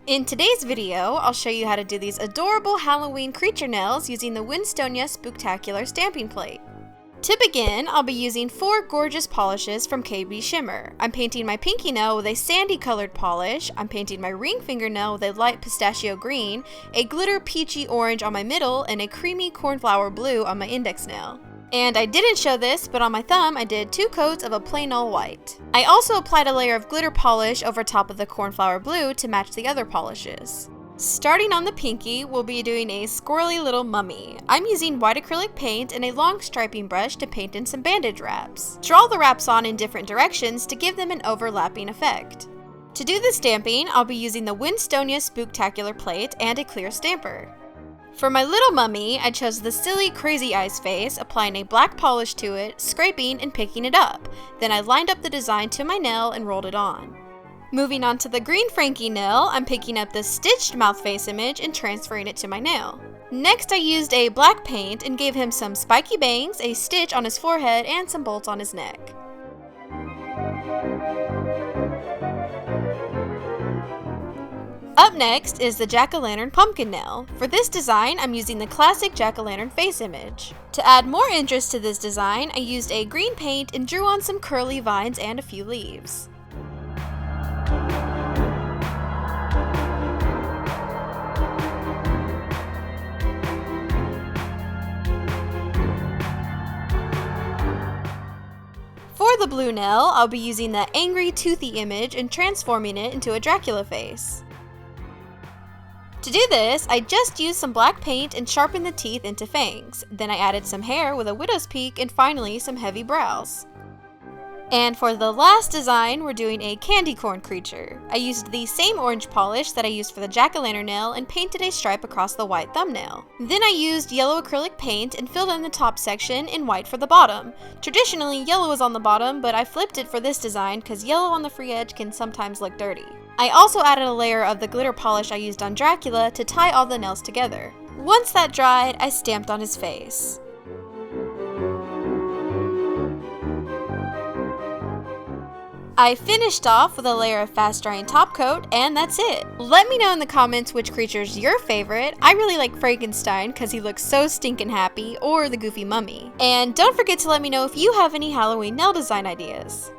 In today's video, I'll show you how to do these adorable Halloween creature nails using the Winstonia Spooktacular stamping plate. To begin, I'll be using 4 gorgeous polishes from KBShimmer. I'm painting my pinky nail with a sandy colored polish, I'm painting my ring fingernail with a light pistachio green, a glitter peachy orange on my middle, and a creamy cornflower blue on my index nail. And I didn't show this, but on my thumb I did 2 coats of a plain old white. I also applied a layer of glitter polish over top of the cornflower blue to match the other polishes. Starting on the pinky, we'll be doing a squirrely little mummy. I'm using white acrylic paint and a long striping brush to paint in some bandage wraps. Draw the wraps on in different directions to give them an overlapping effect. To do the stamping, I'll be using the Winstonia Spooktacular plate and a clear stamper. For my little mummy, I chose the silly crazy eyes face, applying a black polish to it, scraping and picking it up. Then I lined up the design to my nail and rolled it on. Moving on to the green Frankie nail, I'm picking up the stitched mouth face image and transferring it to my nail. Next, I used a black paint and gave him some spiky bangs, a stitch on his forehead, and some bolts on his neck. Up next is the jack-o'-lantern pumpkin nail. For this design, I'm using the classic jack-o'-lantern face image. To add more interest to this design, I used a green paint and drew on some curly vines and a few leaves. For the blue nail, I'll be using the angry toothy image and transforming it into a Dracula face. To do this, I just used some black paint and sharpened the teeth into fangs. Then I added some hair with a widow's peak and finally some heavy brows. And for the last design, we're doing a candy corn creature. I used the same orange polish that I used for the jack-o'-lantern nail and painted a stripe across the white thumbnail. Then I used yellow acrylic paint and filled in the top section and white for the bottom. Traditionally, yellow is on the bottom, but I flipped it for this design because yellow on the free edge can sometimes look dirty. I also added a layer of the glitter polish I used on Dracula to tie all the nails together. Once that dried, I stamped on his face. I finished off with a layer of fast drying top coat, and that's it. Let me know in the comments which creature's your favorite. I really like Frankenstein because he looks so stinkin' happy, or the goofy mummy. And don't forget to let me know if you have any Halloween nail design ideas.